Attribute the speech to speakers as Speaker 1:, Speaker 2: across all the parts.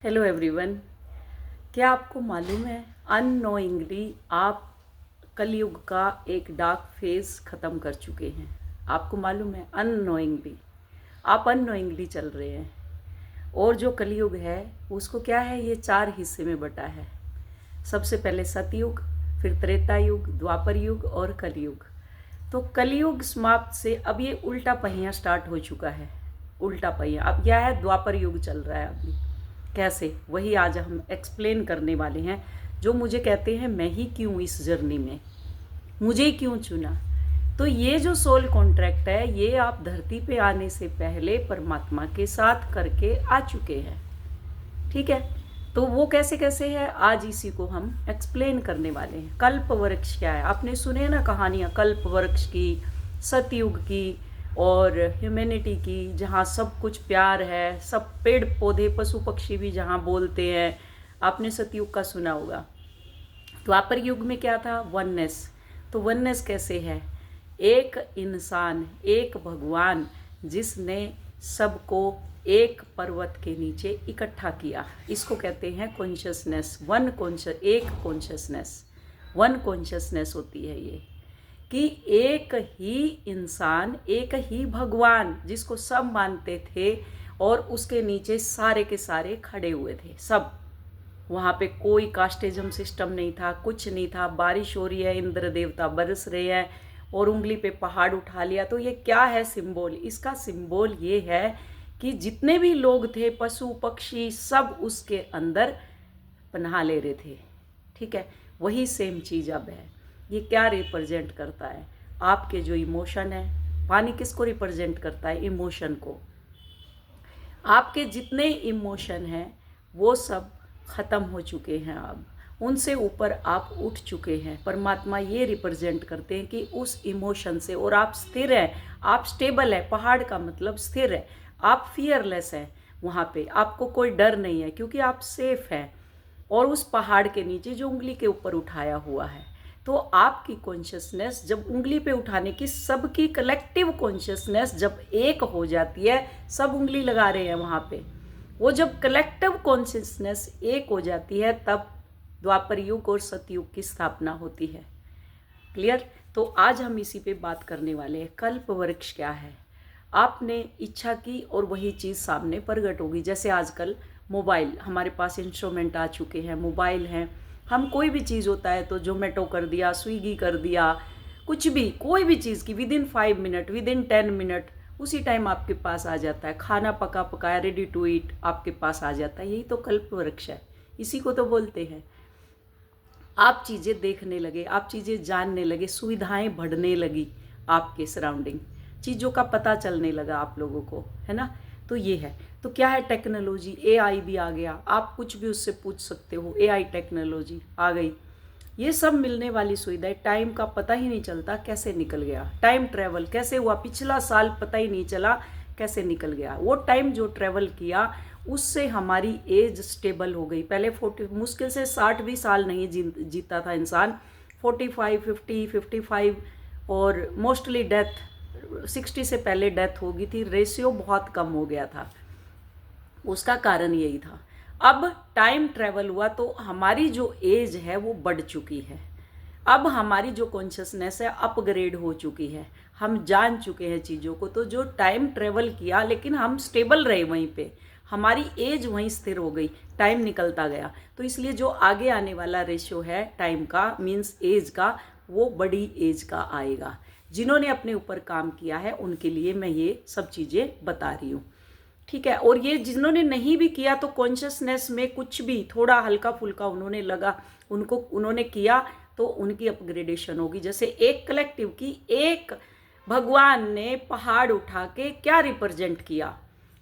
Speaker 1: Hello everyone. क्या आपको मालूम है अननोइंगली आप कलयुग का एक डार्क फेज ख़त्म कर चुके हैं। आपको मालूम है अननोइंगली आप अननोइंगली चल रहे हैं। और जो कलयुग है उसको क्या है, ये 4 हिस्से में बटा है। सबसे पहले सतयुग, फिर त्रेता युग, द्वापर युग और कलयुग। तो कलयुग समाप्त से अब ये उल्टा पहिया स्टार्ट हो चुका है। उल्टा पहिया अब क्या है, द्वापर युग चल रहा है अभी। कैसे, वही आज हम एक्सप्लेन करने वाले हैं। जो मुझे कहते हैं मैं ही क्यों इस जर्नी में, मुझे ही क्यों चुना। तो ये जो सोल कॉन्ट्रैक्ट है ये आप धरती पे आने से पहले परमात्मा के साथ करके आ चुके हैं। ठीक है, तो वो कैसे कैसे है आज इसी को हम एक्सप्लेन करने वाले हैं। कल्प वृक्ष क्या है, आपने सुने ना कहानियाँ कल्प वृक्ष की, सतयुग की और ह्यूमैनिटी की, जहाँ सब कुछ प्यार है, सब पेड़ पौधे पशु पक्षी भी जहाँ बोलते हैं। आपने सतयुग का सुना होगा। द्वापर युग में क्या था, वननेस। तो वननेस कैसे है, एक इंसान, एक भगवान जिसने सबको एक पर्वत के नीचे इकट्ठा किया, इसको कहते हैं कॉन्शियसनेस। एक कॉन्शियसनेस, वन कॉन्शियसनेस होती है ये, कि एक ही इंसान, एक ही भगवान जिसको सब मानते थे और उसके नीचे सारे के सारे खड़े हुए थे सब। वहाँ पे कोई कास्टिज्म सिस्टम नहीं था, कुछ नहीं था। बारिश हो रही है, इंद्र देवता बरस रहे हैं और उंगली पे पहाड़ उठा लिया। तो ये क्या है सिंबल, इसका सिंबल ये है कि जितने भी लोग थे, पशु पक्षी, सब उसके अंदर पनाह ले रहे थे। ठीक है, वही सेम चीज़ अब है। ये क्या रिप्रेजेंट करता है, आपके जो इमोशन है। पानी किसको रिप्रेजेंट करता है, इमोशन को। आपके जितने इमोशन हैं वो सब ख़त्म हो चुके हैं, अब उनसे ऊपर आप उठ चुके हैं। परमात्मा ये रिप्रेजेंट करते हैं कि उस इमोशन से, और आप स्थिर हैं, आप स्टेबल है। पहाड़ का मतलब स्थिर है, आप फियरलेस हैं। वहाँ पे आपको कोई डर नहीं है क्योंकि आप सेफ हैं। और उस पहाड़ के नीचे जो उंगली के ऊपर उठाया हुआ है, तो आपकी कॉन्शियसनेस जब उंगली पे उठाने की, सबकी कलेक्टिव कॉन्शियसनेस जब एक हो जाती है, सब उंगली लगा रहे हैं वहाँ पे, वो जब कलेक्टिव कॉन्शियसनेस एक हो जाती है तब द्वापर युग और सतयुग की स्थापना होती है। क्लियर। तो आज हम इसी पे बात करने वाले हैं। कल्प वृक्ष क्या है, आपने इच्छा की और वही चीज़ सामने प्रकट होगी। जैसे आजकल मोबाइल, हमारे पास इंस्ट्रूमेंट आ चुके हैं, मोबाइल हैं। हम कोई भी चीज़ होता है तो जोमेटो कर दिया, स्विगी कर दिया, कुछ भी, कोई भी चीज़ की विदिन 5 मिनट, विदिन 10 मिनट उसी टाइम आपके पास आ जाता है। खाना पका पकाया रेडी टू ईट आपके पास आ जाता है। यही तो कल्प वृक्ष है, इसी को तो बोलते हैं। आप चीज़ें देखने लगे, आप चीज़ें जानने लगे, सुविधाएं बढ़ने लगी, आपके सराउंडिंग चीज़ों का पता चलने लगा आप लोगों को, है ना। तो ये है। तो क्या है, टेक्नोलॉजी, एआई भी आ गया। आप कुछ भी उससे पूछ सकते हो, एआई टेक्नोलॉजी आ गई। ये सब मिलने वाली सुविधाएं, टाइम का पता ही नहीं चलता कैसे निकल गया। टाइम ट्रैवल कैसे हुआ, पिछला साल पता ही नहीं चला कैसे निकल गया। वो टाइम जो ट्रैवल किया उससे हमारी एज स्टेबल हो गई। पहले 40, मुश्किल से 60 भी साल नहीं जीता था इंसान, 45, 50, 55, और मोस्टली डेथ 60 से पहले डेथ हो गई थी। रेशियो बहुत कम हो गया था, उसका कारण यही था। अब टाइम ट्रेवल हुआ तो हमारी जो एज है वो बढ़ चुकी है। अब हमारी जो कॉन्शियसनेस है अपग्रेड हो चुकी है, हम जान चुके हैं चीज़ों को। तो जो टाइम ट्रेवल किया लेकिन हम स्टेबल रहे वहीं पे, हमारी एज वहीं स्थिर हो गई, टाइम निकलता गया। तो इसलिए जो आगे आने वाला रेशियो है टाइम का, मीन्स एज का, वो बड़ी एज का आएगा। जिन्होंने अपने ऊपर काम किया है उनके लिए मैं ये सब चीज़ें बता रही हूँ। ठीक है, और ये जिन्होंने नहीं भी किया तो कॉन्शियसनेस में कुछ भी थोड़ा हल्का फुल्का उन्होंने लगा, उन्होंने किया तो उनकी अपग्रेडेशन होगी। जैसे एक कलेक्टिव की, एक भगवान ने पहाड़ उठा के क्या रिप्रेजेंट किया,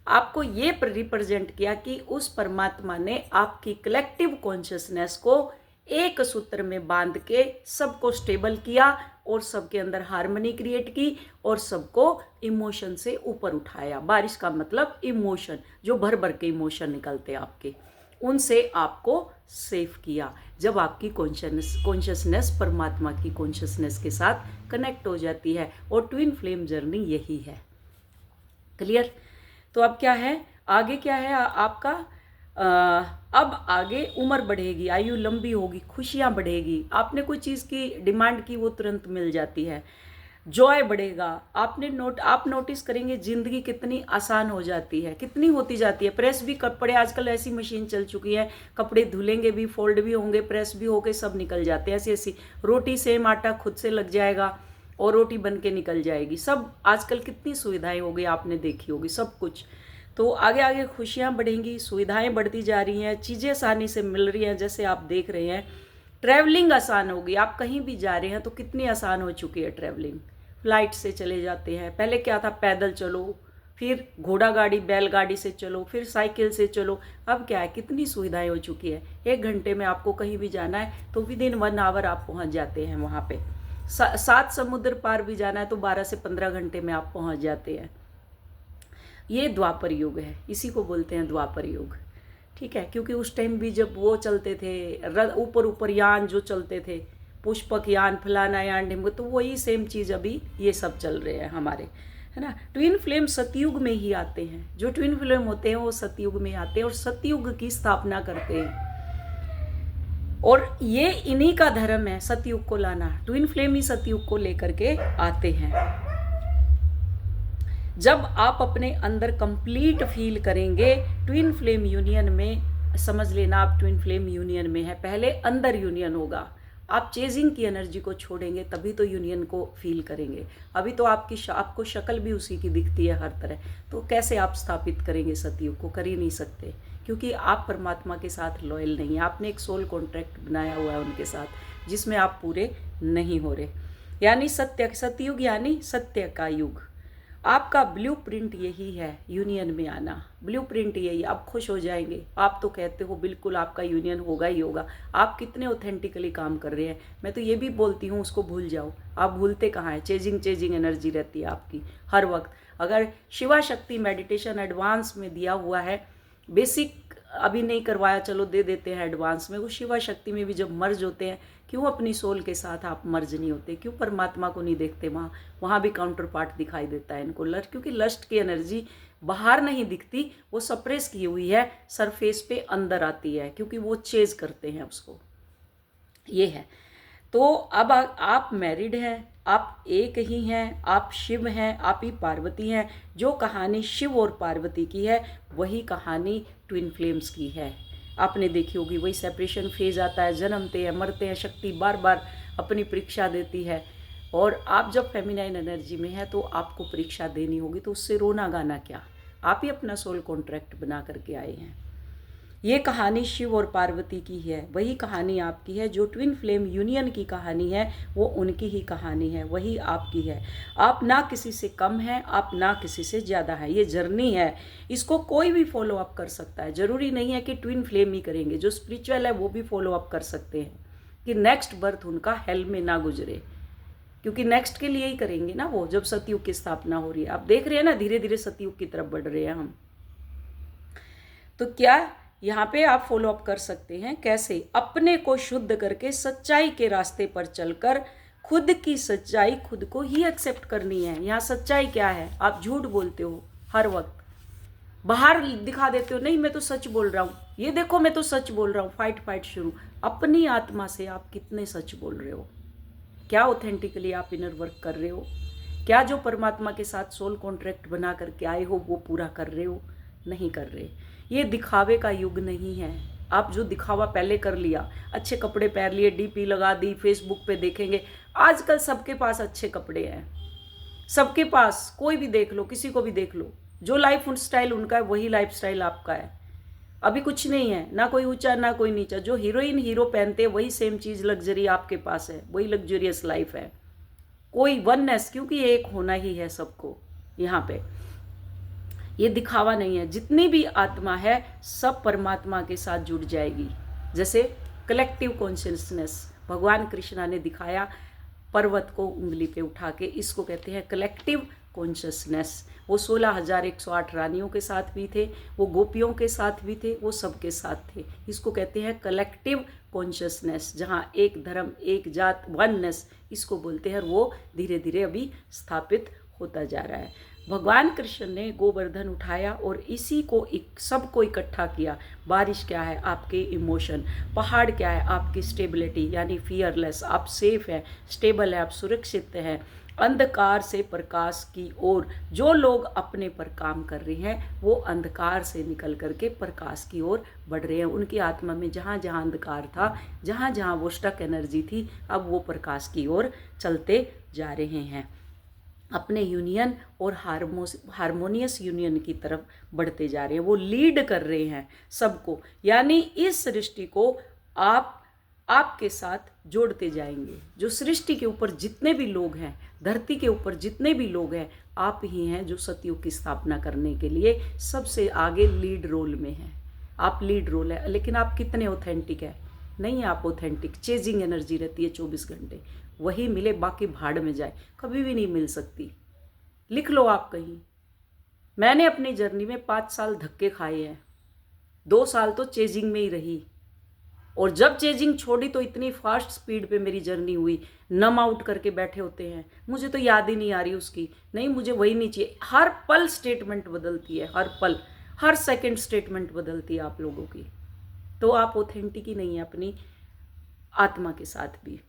Speaker 1: आपको ये रिप्रेजेंट किया कि उस परमात्मा ने आपकी कलेक्टिव कॉन्शियसनेस को एक सूत्र में बांध के सबको स्टेबल किया और सबके अंदर हार्मनी क्रिएट की और सबको इमोशन से ऊपर उठाया। बारिश का मतलब इमोशन, जो भर भर के इमोशन निकलते हैं आपके, उनसे आपको सेफ किया। जब आपकी कॉन्शियसनेस परमात्मा की कॉन्शियसनेस के साथ कनेक्ट हो जाती है, और ट्विन फ्लेम जर्नी यही है। क्लियर। तो अब क्या है, आगे क्या है आपका, अब आगे उम्र बढ़ेगी, आयु लंबी होगी, खुशियाँ बढ़ेगी, आपने कोई चीज़ की डिमांड की वो तुरंत मिल जाती है, जॉय बढ़ेगा। आप नोटिस करेंगे ज़िंदगी कितनी आसान हो जाती है, कितनी होती जाती है। प्रेस भी कपड़े, आजकल ऐसी मशीन चल चुकी है, कपड़े धुलेंगे भी, फोल्ड भी होंगे, प्रेस भी होके सब निकल जाते हैं। ऐसी ऐसी रोटी सेम आटा खुद से लग जाएगा और रोटी बन के निकल जाएगी। सब आजकल कितनी सुविधाएं हो गई, आपने देखी होगी सब कुछ। तो आगे आगे खुशियाँ बढ़ेंगी, सुविधाएं बढ़ती जा रही हैं, चीज़ें आसानी से मिल रही हैं। जैसे आप देख रहे हैं, ट्रैवलिंग आसान होगी, आप कहीं भी जा रहे हैं तो कितनी आसान हो चुकी है ट्रैवलिंग। फ्लाइट से चले जाते हैं, पहले क्या था, पैदल चलो, फिर घोड़ा गाड़ी बैलगाड़ी से चलो, फिर साइकिल से चलो। अब क्या है, कितनी सुविधाएं हो चुकी है। 1 घंटे में आपको कहीं भी जाना है तो विदिन 1 आवर आप पहुंच जाते हैं वहाँ पे। 7 समुद्र पार भी जाना है तो 12 से 15 घंटे में आप पहुंच जाते हैं। ये द्वापर युग है, इसी को बोलते हैं द्वापर युग। ठीक है, क्योंकि उस टाइम भी जब वो चलते थे, ऊपर ऊपर यान जो चलते थे, पुष्पक यान, फलाना यान, ढिमक, तो वही सेम चीज़ अभी ये सब चल रहे हैं हमारे, है ना। ट्विन फ्लेम सतयुग में ही आते हैं, जो ट्विन फ्लेम होते हैं वो सतयुग में आते हैं और सतयुग की स्थापना करते हैं। और ये इन्हीं का धर्म है, सतयुग को लाना। ट्विन फ्लेम ही सतयुग को लेकर के आते हैं। जब आप अपने अंदर कंप्लीट फील करेंगे ट्विन फ्लेम यूनियन में, समझ लेना आप ट्विन फ्लेम यूनियन में है। पहले अंदर यूनियन होगा, आप चेजिंग की एनर्जी को छोड़ेंगे तभी तो यूनियन को फील करेंगे। अभी तो आपको शक्ल भी उसी की दिखती है हर तरह, तो कैसे आप स्थापित करेंगे सतयुग को? कर ही नहीं सकते, क्योंकि आप परमात्मा के साथ लॉयल नहीं है। आपने एक सोल कॉन्ट्रैक्ट बनाया हुआ है उनके साथ, जिसमें आप पूरे नहीं हो रहे। यानी सतयुग यानी सत्य का युग। आपका ब्लूप्रिंट यही है, यूनियन में आना। ब्लूप्रिंट यही, आप खुश हो जाएंगे। आप तो कहते हो बिल्कुल आपका यूनियन होगा ही होगा, आप कितने ऑथेंटिकली काम कर रहे हैं। मैं तो ये भी बोलती हूँ उसको भूल जाओ। आप भूलते कहाँ हैं? चेजिंग एनर्जी रहती है आपकी हर वक्त। अगर शिवा शक्ति मेडिटेशन एडवांस में दिया हुआ है, बेसिक अभी नहीं करवाया, चलो दे देते हैं एडवांस में। वो शिवा शक्ति में भी जब मर्ज होते हैं, क्यों अपनी सोल के साथ आप मर्ज नहीं होते? क्यों परमात्मा को नहीं देखते? वहाँ भी काउंटर पार्ट दिखाई देता है इनको। क्योंकि लस्ट की एनर्जी बाहर नहीं दिखती, वो सप्रेस की हुई है, सरफेस पे अंदर आती है, क्योंकि वो चेज करते हैं उसको। ये है। तो अब आप मैरिड हैं, आप एक ही हैं, आप शिव हैं, आप ही पार्वती हैं। जो कहानी शिव और पार्वती की है वही कहानी ट्विन फ्लेम्स की है। आपने देखी होगी, वही सेपरेशन फेज आता है, जन्मते हैं, मरते हैं, शक्ति बार बार अपनी परीक्षा देती है। और आप जब फेमिनाइन एनर्जी में है तो आपको परीक्षा देनी होगी, तो उससे रोना गाना क्या? आप ही अपना सोल कॉन्ट्रैक्ट बना करके आए हैं। ये कहानी शिव और पार्वती की है, वही कहानी आपकी है। जो ट्विन फ्लेम यूनियन की कहानी है वो उनकी ही कहानी है, वही आपकी है। आप ना किसी से कम हैं, आप ना किसी से ज़्यादा हैं। ये जर्नी है, इसको कोई भी फॉलो अप कर सकता है। ज़रूरी नहीं है कि ट्विन फ्लेम ही करेंगे, जो स्पिरिचुअल है वो भी फॉलो अप कर सकते हैं कि नेक्स्ट बर्थ उनका हेल में ना गुजरे, क्योंकि नेक्स्ट के लिए ही करेंगे ना वो, जब सतयुग की स्थापना हो रही है। आप देख रहे हैं ना, धीरे धीरे सतयुग की तरफ बढ़ रहे हैं हम। तो क्या यहाँ पे आप फॉलो अप कर सकते हैं? कैसे? अपने को शुद्ध करके सच्चाई के रास्ते पर चलकर खुद की सच्चाई खुद को ही एक्सेप्ट करनी है। यहाँ सच्चाई क्या है? आप झूठ बोलते हो हर वक्त, बाहर दिखा देते हो, नहीं मैं तो सच बोल रहा हूँ, ये देखो मैं तो सच बोल रहा हूँ, फाइट शुरू। अपनी आत्मा से आप कितने सच बोल रहे हो? क्या ऑथेंटिकली आप इनर वर्क कर रहे हो? क्या जो परमात्मा के साथ सोल कॉन्ट्रैक्ट बना करके आए हो वो पूरा कर रहे हो? नहीं कर रहे। ये दिखावे का युग नहीं है। आप जो दिखावा पहले कर लिया, अच्छे कपड़े पहन लिए, डीपी लगा दी, फेसबुक पे देखेंगे। आजकल सबके पास अच्छे कपड़े हैं, सबके पास, कोई भी देख लो, किसी को भी देख लो, जो लाइफ स्टाइल उनका है वही लाइफ स्टाइल आपका है। अभी कुछ नहीं है, ना कोई ऊंचा ना कोई नीचा। जो हीरोइन हीरो पहनते हैं वही सेम चीज़ लग्जरी आपके पास है, वही लग्जरियस लाइफ है। कोई वननेस, क्योंकि एक होना ही है सबको यहाँ पे। ये दिखावा नहीं है। जितनी भी आत्मा है सब परमात्मा के साथ जुड़ जाएगी। जैसे कलेक्टिव कॉन्शियसनेस भगवान कृष्णा ने दिखाया पर्वत को उंगली पे उठा के, इसको कहते हैं कलेक्टिव कॉन्शियसनेस। वो 16,108 रानियों के साथ भी थे, वो गोपियों के साथ भी थे, वो सबके साथ थे। इसको कहते हैं कलेक्टिव कॉन्शियसनेस, जहाँ एक धर्म, एक जात, वननेस इसको बोलते हैं। वो धीरे धीरे अभी स्थापित होता जा रहा है। भगवान कृष्ण ने गोवर्धन उठाया और इसी को सबको इकट्ठा किया। बारिश क्या है? आपके इमोशन। पहाड़ क्या है? आपकी स्टेबिलिटी, यानी फियरलेस, आप सेफ हैं, स्टेबल है, आप सुरक्षित हैं। अंधकार से प्रकाश की ओर जो लोग अपने पर काम कर रहे हैं वो अंधकार से निकल करके प्रकाश की ओर बढ़ रहे हैं। उनकी आत्मा में जहाँ जहाँ अंधकार था, जहाँ जहाँ वो स्टक एनर्जी थी, अब वो प्रकाश की ओर चलते जा रहे हैं, अपने यूनियन और हारमोनियस यूनियन की तरफ बढ़ते जा रहे हैं। वो लीड कर रहे हैं सबको, यानी इस सृष्टि को आपके साथ जोड़ते जाएंगे। जो सृष्टि के ऊपर जितने भी लोग हैं, धरती के ऊपर जितने भी लोग हैं, आप ही हैं जो सतयुग की स्थापना करने के लिए सबसे आगे लीड रोल में हैं। आप लीड रोल है, लेकिन आप कितने ऑथेंटिक है? नहीं, आप ऑथेंटिक। चेजिंग एनर्जी रहती है 24 घंटे, वही मिले, बाकी भाड़ में जाए, कभी भी नहीं मिल सकती। लिख लो आप कहीं। मैंने अपनी जर्नी में 5 साल धक्के खाए हैं, 2 साल तो चेजिंग में ही रही, और जब चेजिंग छोड़ी तो इतनी फास्ट स्पीड पे मेरी जर्नी हुई। नम आउट करके बैठे होते हैं, मुझे तो याद ही नहीं आ रही उसकी। नहीं, मुझे वही नहीं चाहिए। हर पल स्टेटमेंट बदलती है, हर पल, हर सेकंड स्टेटमेंट बदलती है आप लोगों की। तो आप ऑथेंटिक ही नहीं है अपनी आत्मा के साथ भी।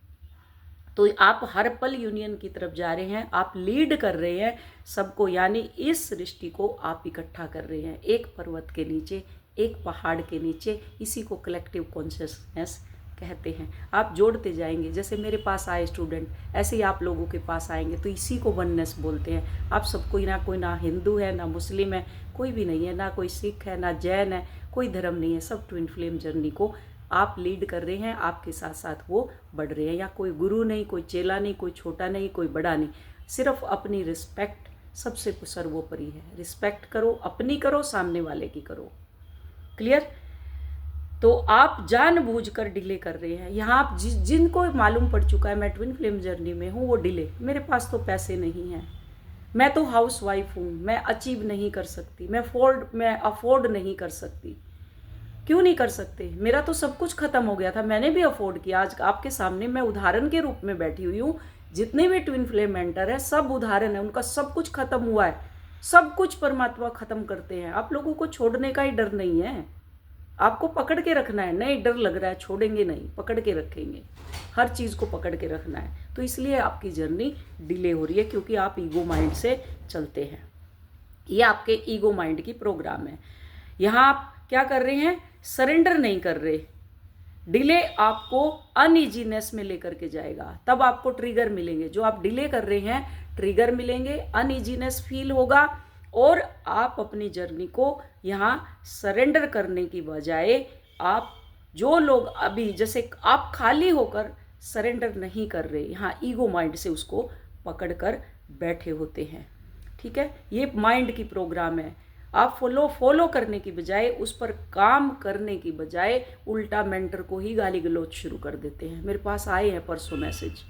Speaker 1: तो आप हर पल यूनियन की तरफ जा रहे हैं, आप लीड कर रहे हैं सबको, यानी इस सृष्टि को आप इकट्ठा कर रहे हैं एक पर्वत के नीचे, एक पहाड़ के नीचे। इसी को कलेक्टिव कॉन्शियसनेस कहते हैं। आप जोड़ते जाएंगे, जैसे मेरे पास आए स्टूडेंट, ऐसे ही आप लोगों के पास आएंगे, तो इसी को वननेस बोलते हैं। आप सबको ही, ना कोई ना हिंदू है, ना मुस्लिम है, कोई भी नहीं है, ना कोई सिख है, ना जैन है, कोई धर्म नहीं है, सब ट्विन फ्लेम जर्नी को आप लीड कर रहे हैं, आपके साथ साथ वो बढ़ रहे हैं। या कोई गुरु नहीं, कोई चेला नहीं, कोई छोटा नहीं, कोई बड़ा नहीं, सिर्फ अपनी रिस्पेक्ट सबसे सर्वोपरि है। रिस्पेक्ट करो, अपनी करो, सामने वाले की करो। क्लियर? तो आप जानबूझकर डिले कर रहे हैं। यहाँ आप जिनको मालूम पड़ चुका है मैं ट्विन फ्लेम जर्नी में हूँ, वो डिले, मेरे पास तो पैसे नहीं हैं, मैं तो हाउस वाइफ हूँ, मैं अचीव नहीं कर सकती, मैं अफोर्ड नहीं कर सकती। क्यों नहीं कर सकते? मेरा तो सब कुछ खत्म हो गया था, मैंने भी अफोर्ड किया। आज आपके सामने मैं उदाहरण के रूप में बैठी हुई हूँ। जितने भी ट्विन फ्लेम मेंटर है सब उदाहरण है, उनका सब कुछ खत्म हुआ है, सब कुछ परमात्मा खत्म करते हैं। आप लोगों को छोड़ने का ही डर नहीं है, आपको पकड़ के रखना है। नहीं, डर लग रहा है, छोड़ेंगे नहीं, पकड़ के रखेंगे, हर चीज़ को पकड़ के रखना है। तो इसलिए आपकी जर्नी डिले हो रही है, क्योंकि आप ईगो माइंड से चलते हैं। ये आपके ईगो माइंड की प्रोग्राम है। यहाँ आप क्या कर रहे हैं? सरेंडर नहीं कर रहे। डिले आपको अनइजीनेस में लेकर के जाएगा, तब आपको ट्रिगर मिलेंगे। जो आप डिले कर रहे हैं, ट्रिगर मिलेंगे, अनइजीनेस फील होगा, और आप अपनी जर्नी को यहाँ सरेंडर करने की बजाय, आप जो लोग अभी जैसे आप खाली होकर सरेंडर नहीं कर रहे, यहाँ ईगो माइंड से उसको पकड़ कर बैठे होते हैं। ठीक है, ये माइंड की प्रोग्राम है। आप फॉलो करने की बजाय, उस पर काम करने की बजाय, उल्टा मेंटर को ही गाली गलौज शुरू कर देते हैं। मेरे पास आए हैं परसों मैसेज,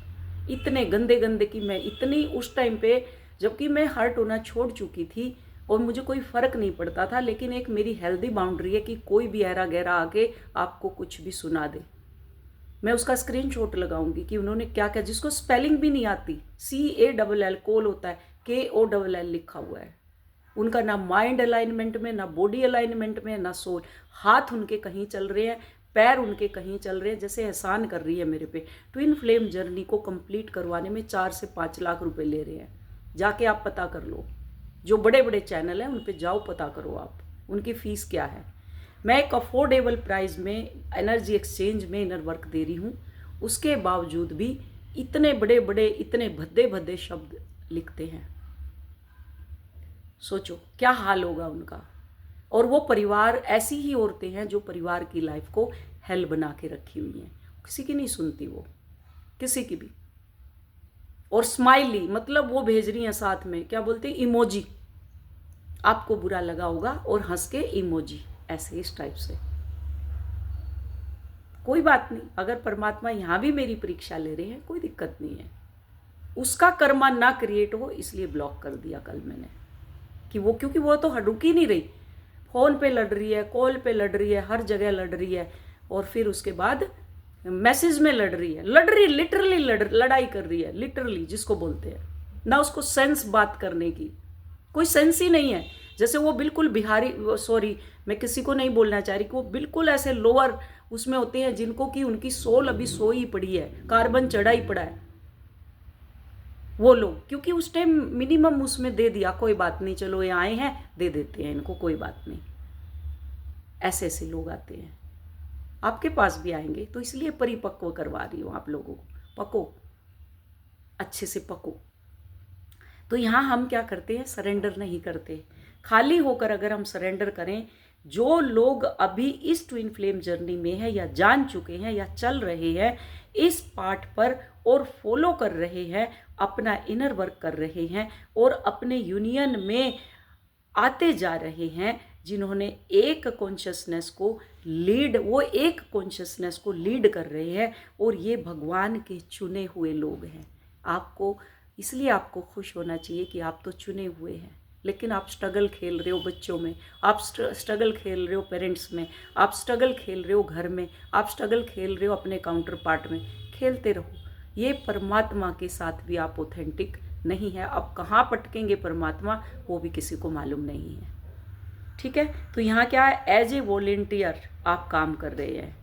Speaker 1: इतने गंदे गंदे कि मैं इतनी उस टाइम पे, जबकि मैं हर्ट होना छोड़ चुकी थी और मुझे कोई फ़र्क नहीं पड़ता था, लेकिन एक मेरी हेल्दी बाउंड्री है कि कोई भी ऐरा गहरा आके आपको कुछ भी सुना दे, मैं उसका स्क्रीनशॉट लगाऊंगी कि उन्होंने क्या क्या। जिसको स्पेलिंग भी नहीं आती, CALL कोल होता है, KOLL लिखा हुआ है, उनका ना माइंड अलाइनमेंट में, ना बॉडी अलाइनमेंट में, ना सोल। हाथ उनके कहीं चल रहे हैं, पैर उनके कहीं चल रहे हैं, जैसे एहसान कर रही है मेरे पे। ट्विन फ्लेम जर्नी को कंप्लीट करवाने में 4 से 5 लाख रुपए ले रहे हैं। जाके आप पता कर लो, जो बड़े बड़े चैनल हैं उन पे जाओ, पता करो आप उनकी फ़ीस क्या है। मैं एक अफोर्डेबल प्राइस में एनर्जी एक्सचेंज में इनर वर्क दे रही हूँ, उसके बावजूद भी इतने बड़े बड़े, इतने भद्दे भद्दे शब्द लिखते हैं। सोचो क्या हाल होगा उनका। और वो परिवार, ऐसी ही औरतें हैं जो परिवार की लाइफ को हेल बना के रखी हुई हैं, किसी की नहीं सुनती वो, किसी की भी। और स्माइली, मतलब वो भेज रही हैं साथ में, क्या बोलते हैं, इमोजी। आपको बुरा लगा होगा और हंस के इमोजी, ऐसे इस टाइप से। कोई बात नहीं, अगर परमात्मा यहाँ भी मेरी परीक्षा ले रहे हैं, कोई दिक्कत नहीं है। उसका कर्मा ना क्रिएट हो, इसलिए ब्लॉक कर दिया कल मैंने, कि वो, क्योंकि वो तो रुक ही नहीं रही, फ़ोन पे लड़ रही है, कॉल पे लड़ रही है, हर जगह लड़ रही है, और फिर उसके बाद मैसेज में लड़ रही है, लिटरली लड़ाई कर रही है, लिटरली जिसको बोलते हैं ना, उसको सेंस बात करने की। कोई सेंस ही नहीं है। जैसे वो बिल्कुल बिहारी, सॉरी मैं किसी को नहीं बोलना चाह रही, कि वो बिल्कुल ऐसे लोअर उसमें होते हैं जिनको कि उनकी सोल अभी सोई पड़ी है, कार्बन चढ़ा ही पड़ा है वो लोग, क्योंकि उस टाइम मिनिमम उसमें दे दिया, कोई बात नहीं, चलो ये आए हैं दे देते हैं इनको, कोई बात नहीं। ऐसे ऐसे लोग आते हैं, आपके पास भी आएंगे, तो इसलिए परिपक्व करवा रही हूँ आप लोगों को। पको, अच्छे से पको। तो यहाँ हम क्या करते हैं, सरेंडर नहीं करते। खाली होकर अगर हम सरेंडर करें, जो लोग अभी इस ट्विन फ्लेम जर्नी में है या जान चुके हैं या चल रहे हैं इस पार्ट पर और फॉलो कर रहे हैं, अपना इनर वर्क कर रहे हैं और अपने यूनियन में आते जा रहे हैं, जिन्होंने एक कॉन्शियसनेस को लीड, वो एक कॉन्शियसनेस को लीड कर रहे हैं, और ये भगवान के चुने हुए लोग हैं। आपको इसलिए आपको खुश होना चाहिए कि आप तो चुने हुए हैं। लेकिन आप स्ट्रगल खेल रहे हो बच्चों में, आप स्ट्रगल खेल रहे हो पेरेंट्स में, आप स्ट्रगल खेल रहे हो घर में, आप स्ट्रगल खेल रहे हो अपने काउंटर पार्ट में। खेलते रहो, ये परमात्मा के साथ भी आप ऑथेंटिक नहीं है। अब कहाँ पटकेंगे परमात्मा, वो भी किसी को मालूम नहीं है। ठीक है, तो यहाँ क्या है, एज ए वॉलेंटियर आप काम कर रहे हैं,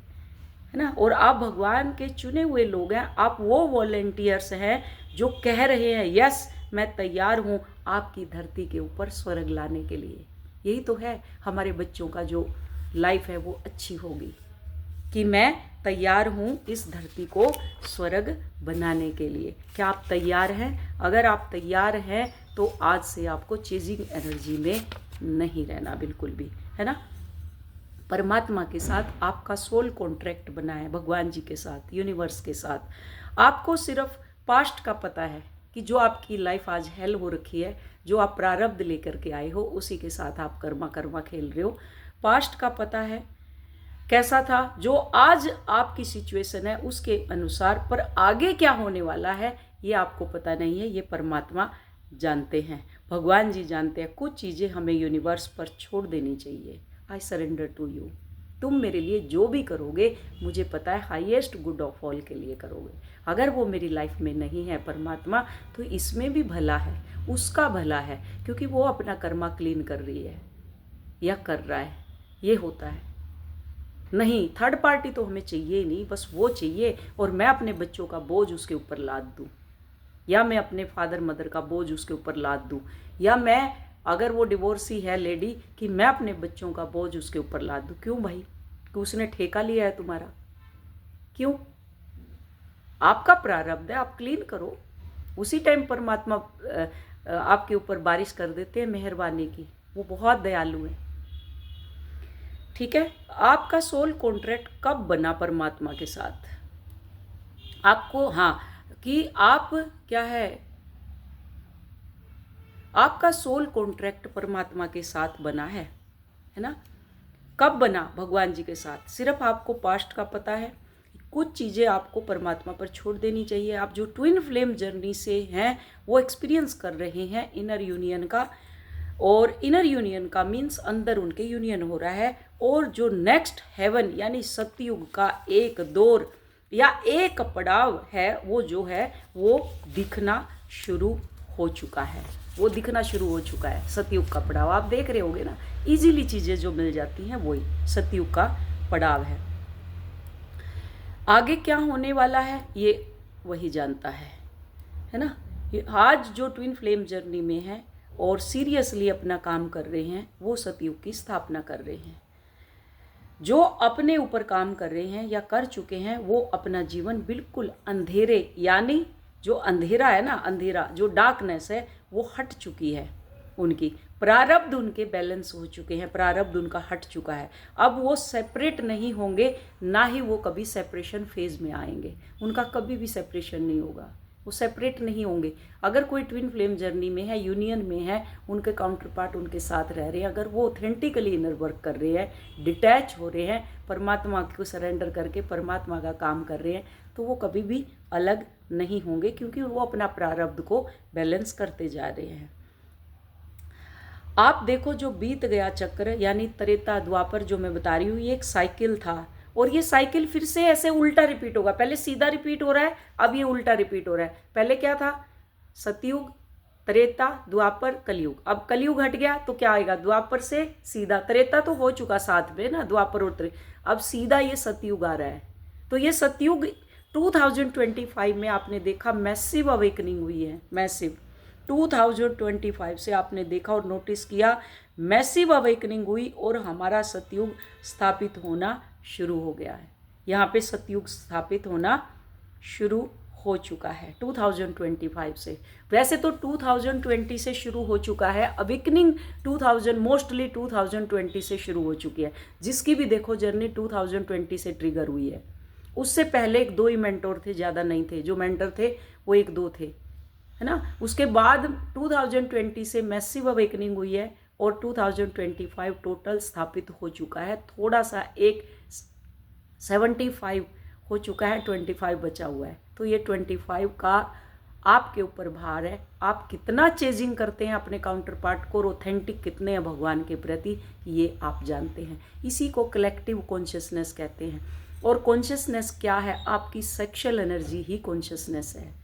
Speaker 1: है ना, और आप भगवान के चुने हुए लोग हैं। आप वो वॉलेंटियर्स हैं जो कह रहे हैं यस मैं तैयार हूँ आपकी धरती के ऊपर स्वर्ग लाने के लिए। यही तो है हमारे बच्चों का जो लाइफ है वो अच्छी होगी, कि मैं तैयार हूँ इस धरती को स्वर्ग बनाने के लिए। क्या आप तैयार हैं? अगर आप तैयार हैं तो आज से आपको चेजिंग एनर्जी में नहीं रहना बिल्कुल भी, है ना। परमात्मा के साथ आपका सोल कॉन्ट्रैक्ट बना है, भगवान जी के साथ, यूनिवर्स के साथ। आपको सिर्फ पास्ट का पता है कि जो आपकी लाइफ आज हेल हो रखी है, जो आप प्रारब्ध लेकर के आए हो, उसी के साथ आप कर्मा खेल रहे हो। पास्ट का पता है कैसा था, जो आज आपकी सिचुएशन है उसके अनुसार, पर आगे क्या होने वाला है ये आपको पता नहीं है। ये परमात्मा जानते हैं, भगवान जी जानते हैं। कुछ चीज़ें हमें यूनिवर्स पर छोड़ देनी चाहिए। I surrender to you. तुम मेरे लिए जो भी करोगे मुझे पता है हाईएस्ट गुड ऑफ ऑल के लिए करोगे। अगर वो मेरी लाइफ में नहीं है परमात्मा, तो इसमें भी भला है, उसका भला है, क्योंकि वो अपना कर्मा क्लीन कर रही है या कर रहा है। ये होता है। नहीं, थर्ड पार्टी तो हमें चाहिए ही नहीं, बस वो चाहिए और मैं अपने बच्चों का बोझ उसके ऊपर लाद दूँ, या मैं अपने फादर मदर का बोझ उसके ऊपर लाद दूँ, या मैं, अगर वो डिवोर्सी है लेडी, कि मैं अपने बच्चों का बोझ उसके ऊपर लाद दूँ। क्यों भाई? कि उसने ठेका लिया है तुम्हारा? क्यों? आपका प्रारब्ध है, आप क्लीन करो। उसी टाइम परमात्मा आपके ऊपर बारिश कर देते हैं मेहरबानी की, वो बहुत दयालु है। ठीक है, आपका सोल कॉन्ट्रैक्ट कब बना परमात्मा के साथ? आपको, हाँ, कि आप क्या है, आपका सोल कॉन्ट्रैक्ट परमात्मा के साथ बना है ना। कब बना? भगवान जी के साथ। सिर्फ आपको पास्ट का पता है, कुछ चीज़ें आपको परमात्मा पर छोड़ देनी चाहिए। आप जो ट्विन फ्लेम जर्नी से हैं वो एक्सपीरियंस कर रहे हैं इनर यूनियन का, और इनर यूनियन का मीन्स अंदर उनके यूनियन हो रहा है। और जो नेक्स्ट हेवन यानी सतयुग का एक दौर या एक पड़ाव है, वो जो है वो दिखना शुरू हो चुका है, वो दिखना शुरू हो चुका है। सतयुग का पड़ाव आप देख रहे होंगे ना, इजीली चीज़ें जो मिल जाती हैं वही सतयुग का पड़ाव है। आगे क्या होने वाला है ये वही जानता है ना। आज जो ट्विन फ्लेम जर्नी में है और सीरियसली अपना काम कर रहे हैं, वो सतयुग की स्थापना कर रहे हैं। जो अपने ऊपर काम कर रहे हैं या कर चुके हैं, वो अपना जीवन बिल्कुल अंधेरे, यानी जो अंधेरा है ना, अंधेरा जो डार्कनेस है, वो हट चुकी है। उनकी प्रारब्ध उनके बैलेंस हो चुके हैं, प्रारब्ध उनका हट चुका है। अब वो सेपरेट नहीं होंगे, ना ही वो कभी सेपरेशन फेज में आएंगे। उनका कभी भी सेपरेशन नहीं होगा, वो सेपरेट नहीं होंगे। अगर कोई ट्विन फ्लेम जर्नी में है, यूनियन में है, उनके काउंटर पार्ट उनके साथ रह रहे हैं, अगर वो ऑथेंटिकली इनर वर्क कर रहे हैं, डिटैच हो रहे हैं, परमात्मा को सरेंडर करके परमात्मा का काम कर रहे हैं, तो वो कभी भी अलग नहीं होंगे, क्योंकि वो अपना प्रारब्ध को बैलेंस करते जा रहे हैं। आप देखो, जो बीत गया चक्र यानी त्रेता द्वापर जो मैं बता रही हूँ, ये एक साइकिल था, और ये साइकिल फिर से ऐसे उल्टा रिपीट होगा। पहले सीधा रिपीट हो रहा है, अब ये उल्टा रिपीट हो रहा है। पहले क्या था? सतयुग, त्रेता, द्वापर, कलयुग। अब कलयुग हट गया तो क्या आएगा, द्वापर से सीधा, त्रेता तो हो चुका साथ में ना, द्वापर और अब सीधा ये सतयुग आ रहा है। तो ये सतयुग 2025 में आपने देखा मैसिव अवेकनिंग हुई है, मैसिव। 2025 से आपने देखा और नोटिस किया मैसिव अवेकनिंग हुई और हमारा सतयुग स्थापित होना शुरू हो गया है। यहाँ पे सतयुग स्थापित होना शुरू हो चुका है 2025 से। वैसे तो 2020 से शुरू हो चुका है अवेकनिंग, 2000 मोस्टली 2020 से शुरू हो चुकी है। जिसकी भी देखो जर्नी 2020 से ट्रिगर हुई है। उससे पहले एक दो ही मेंटोर थे, ज़्यादा नहीं थे, जो मेंटर थे वो एक दो थे, है ना। उसके बाद 2020 से मैसिव अवेकनिंग हुई है और 2025 टोटल स्थापित हो चुका है। थोड़ा सा एक 75 हो चुका है, 25 बचा हुआ है। तो ये 25 का आपके ऊपर भार है, आप कितना चेजिंग करते हैं अपने काउंटर पार्ट को और ऑथेंटिक कितने हैं भगवान के प्रति, ये आप जानते हैं। इसी को कलेक्टिव कॉन्शियसनेस कहते हैं। और कॉन्शियसनेस क्या है, आपकी सेक्सुअल एनर्जी ही कॉन्शियसनेस है।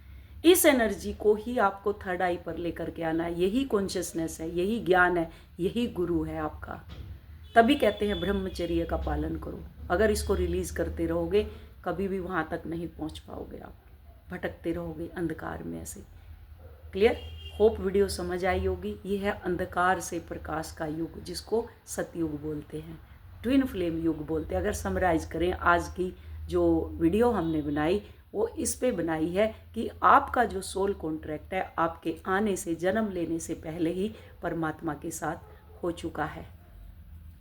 Speaker 1: इस एनर्जी को ही आपको थर्ड आई पर लेकर के आना है। यही कॉन्शियसनेस है, यही ज्ञान है, यही गुरु है आपका। तभी कहते हैं ब्रह्मचर्य का पालन करो। अगर इसको रिलीज करते रहोगे कभी भी वहाँ तक नहीं पहुँच पाओगे, आप भटकते रहोगे अंधकार में ऐसे। क्लियर? होप वीडियो समझ आई होगी। ये है अंधकार से प्रकाश का युग, जिसको सतयुग बोलते हैं, ट्विन फ्लेम युग बोलते हैं। अगर समराइज करें आज की जो वीडियो हमने बनाई, वो इस पे बनाई है कि आपका जो सोल कॉन्ट्रैक्ट है आपके आने से, जन्म लेने से पहले ही परमात्मा के साथ हो चुका है।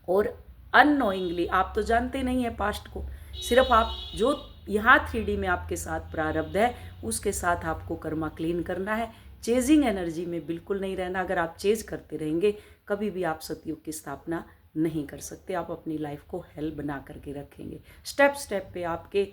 Speaker 1: और अननोइंगली, आप तो जानते नहीं है पास्ट को, सिर्फ आप जो यहाँ 3D में आपके साथ प्रारब्ध है उसके साथ आपको कर्मा क्लीन करना है। चेजिंग एनर्जी में बिल्कुल नहीं रहना। अगर आप चेज करते रहेंगे कभी भी आप सतयुग की स्थापना नहीं कर सकते। आप अपनी लाइफ को हेल बना करके रखेंगे। स्टेप स्टेप पे आपके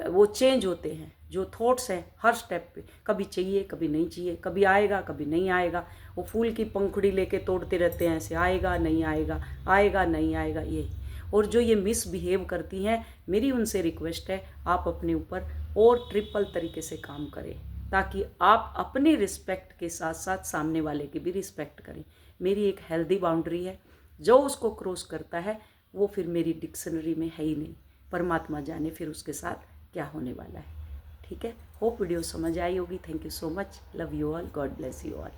Speaker 1: वो चेंज होते हैं, जो थॉट्स हैं हर स्टेप पे, कभी चाहिए कभी नहीं चाहिए, कभी आएगा कभी नहीं आएगा। वो फूल की पंखुड़ी लेके तोड़ते रहते हैं, ऐसे आएगा नहीं आएगा, आएगा नहीं आएगा, यही। और जो ये मिसबिहेव करती हैं, मेरी उनसे रिक्वेस्ट है आप अपने ऊपर और ट्रिपल तरीके से काम करें, ताकि आप अपनी रिस्पेक्ट के साथ साथ सामने वाले की भी रिस्पेक्ट करें। मेरी एक हेल्दी बाउंड्री है, जो उसको क्रॉस करता है वो फिर मेरी डिक्शनरी में है ही नहीं। परमात्मा जाने फिर उसके साथ क्या होने वाला है। ठीक है? होप वीडियो समझ आई होगी। Thank you so much. Love you all. God bless you all.